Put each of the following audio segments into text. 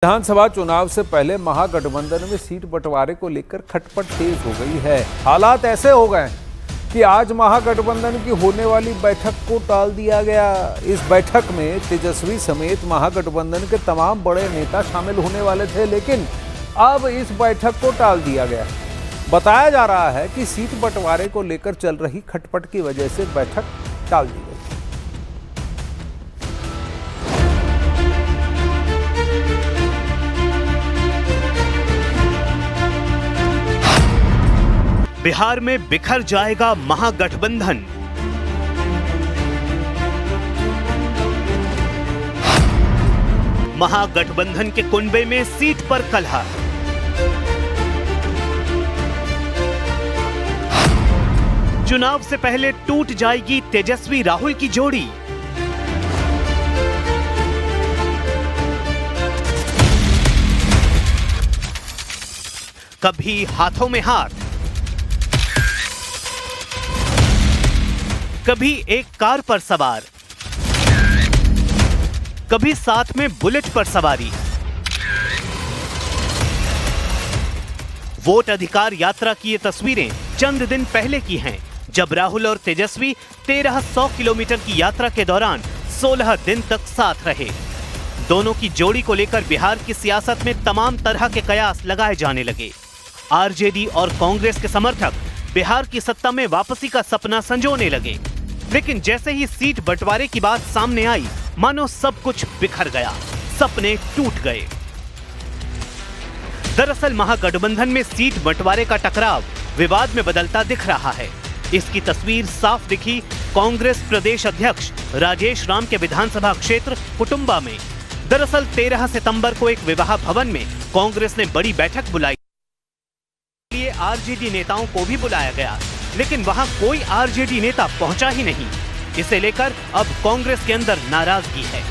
विधानसभा चुनाव से पहले महागठबंधन में सीट बंटवारे को लेकर खटपट तेज हो गई है। हालात ऐसे हो गए कि आज महागठबंधन की होने वाली बैठक को टाल दिया गया। इस बैठक में तेजस्वी समेत महागठबंधन के तमाम बड़े नेता शामिल होने वाले थे, लेकिन अब इस बैठक को टाल दिया गया। बताया जा रहा है कि सीट बंटवारे को लेकर चल रही खटपट की वजह से बैठक टाल दी गई। बिहार में बिखर जाएगा महागठबंधन। महागठबंधन के कुनबे में सीट पर कलह। चुनाव से पहले टूट जाएगी तेजस्वी राहुल की जोड़ी। कभी हाथों में हाथ, कभी एक कार पर सवार, कभी साथ में बुलेट पर सवारी। वोट अधिकार यात्रा की ये तस्वीरें चंद दिन पहले की हैं, जब राहुल और तेजस्वी 1300 किलोमीटर की यात्रा के दौरान 16 दिन तक साथ रहे। दोनों की जोड़ी को लेकर बिहार की सियासत में तमाम तरह के कयास लगाए जाने लगे। आरजेडी और कांग्रेस के समर्थक बिहार की सत्ता में वापसी का सपना संजोने लगे, लेकिन जैसे ही सीट बंटवारे की बात सामने आई, मानो सब कुछ बिखर गया, सपने टूट गए। दरअसल महागठबंधन में सीट बंटवारे का टकराव विवाद में बदलता दिख रहा है। इसकी तस्वीर साफ दिखी कांग्रेस प्रदेश अध्यक्ष राजेश राम के विधानसभा क्षेत्र कुटुंबा में। दरअसल 13 सितंबर को एक विवाह भवन में कांग्रेस ने बड़ी बैठक बुलाई। लिए आरजेडी नेताओं को भी बुलाया गया, लेकिन वहां कोई आरजेडी नेता पहुंचा ही नहीं। इसे लेकर अब कांग्रेस के अंदर नाराजगी है।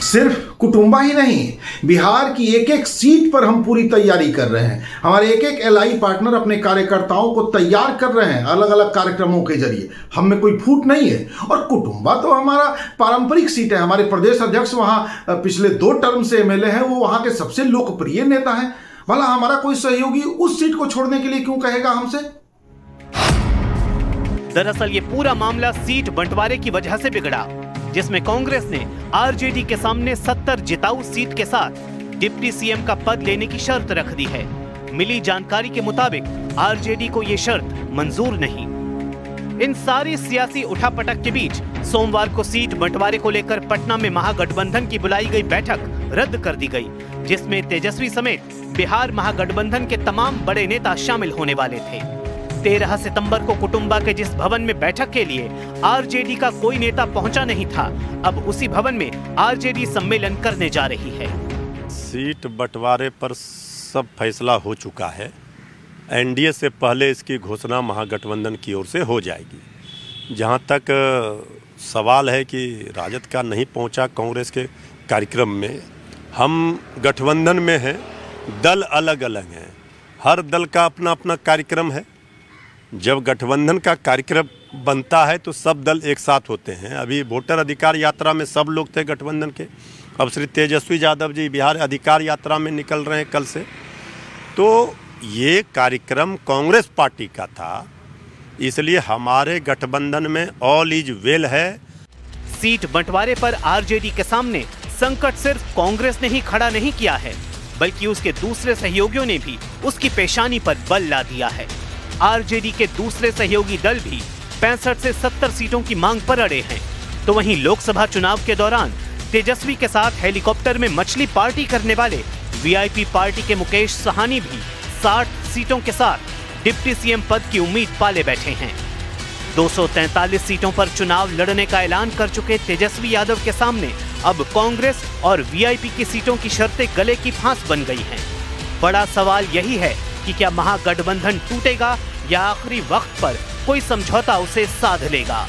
सिर्फ कुटुंबा ही नहीं, बिहार की एक एक सीट पर हम पूरी तैयारी कर रहे हैं। हमारे एक एक एलआई पार्टनर अपने कार्यकर्ताओं को तैयार कर रहे हैं अलग अलग कार्यक्रमों के जरिए। हम में कोई फूट नहीं है। और कुटुंबा तो हमारा पारंपरिक सीट है। हमारे प्रदेश अध्यक्ष वहां पिछले 2 टर्म से एमएलए हैं, वो वहां के सबसे लोकप्रिय नेता हैं। भला हमारा कोई सहयोगी उस सीट को छोड़ने के लिए क्यों कहेगा हमसे? दरअसल ये पूरा मामला सीट बंटवारे की वजह से बिगड़ा, जिसमें कांग्रेस ने आरजेडी के सामने 70 जिताऊ सीट के साथ डिप्टी सीएम का पद लेने की शर्त रख दी है। मिली जानकारी के मुताबिक आरजेडी को ये शर्त मंजूर नहीं। इन सारी सियासी उठापटक के बीच सोमवार को सीट बंटवारे को लेकर पटना में महागठबंधन की बुलाई गई बैठक रद्द कर दी गई, जिसमें तेजस्वी समेत बिहार महागठबंधन के तमाम बड़े नेता शामिल होने वाले थे। 13 सितंबर को कुटुंबा के जिस भवन में बैठक के लिए आरजेडी का कोई नेता पहुंचा नहीं था, अब उसी भवन में आरजेडी सम्मेलन करने जा रही है। सीट बंटवारे पर सब फैसला हो चुका है। एनडीए से पहले इसकी घोषणा महागठबंधन की ओर से हो जाएगी। जहां तक सवाल है कि राजद का नहीं पहुंचा कांग्रेस के कार्यक्रम में, हम गठबंधन में हैं, दल अलग अलग हैं, हर दल का अपना अपना कार्यक्रम है। जब गठबंधन का कार्यक्रम बनता है तो सब दल एक साथ होते हैं। अभी वोटर अधिकार यात्रा में सब लोग थे गठबंधन के। अब श्री तेजस्वी यादव जी बिहार अधिकार यात्रा में निकल रहे हैं कल से। तो ये कार्यक्रम कांग्रेस पार्टी का था, इसलिए हमारे गठबंधन में ऑल इज वेल है। सीट बंटवारे पर आरजेडी के सामने संकट सिर्फ कांग्रेस ने ही खड़ा नहीं किया है, बल्कि उसके दूसरे सहयोगियों ने भी उसकी पेशानी पर बल ला दिया है। आरजेडी के दूसरे सहयोगी दल भी 65 से 70 सीटों की मांग पर अड़े हैं। तो वहीं लोकसभा चुनाव के दौरान तेजस्वी के साथ हेलीकॉप्टर में मछली पार्टी करने वाले वीआईपी पार्टी के मुकेश साहनी भी 60 सीटों के साथ डिप्टी सीएम पद की उम्मीद पाले बैठे हैं। 243 सीटों पर चुनाव लड़ने का ऐलान कर चुके तेजस्वी यादव के सामने अब कांग्रेस और वीआईपी की सीटों की शर्तें गले की फांस बन गई हैं। बड़ा सवाल यही है कि क्या महागठबंधन टूटेगा या आखिरी वक्त पर कोई समझौता उसे साध लेगा।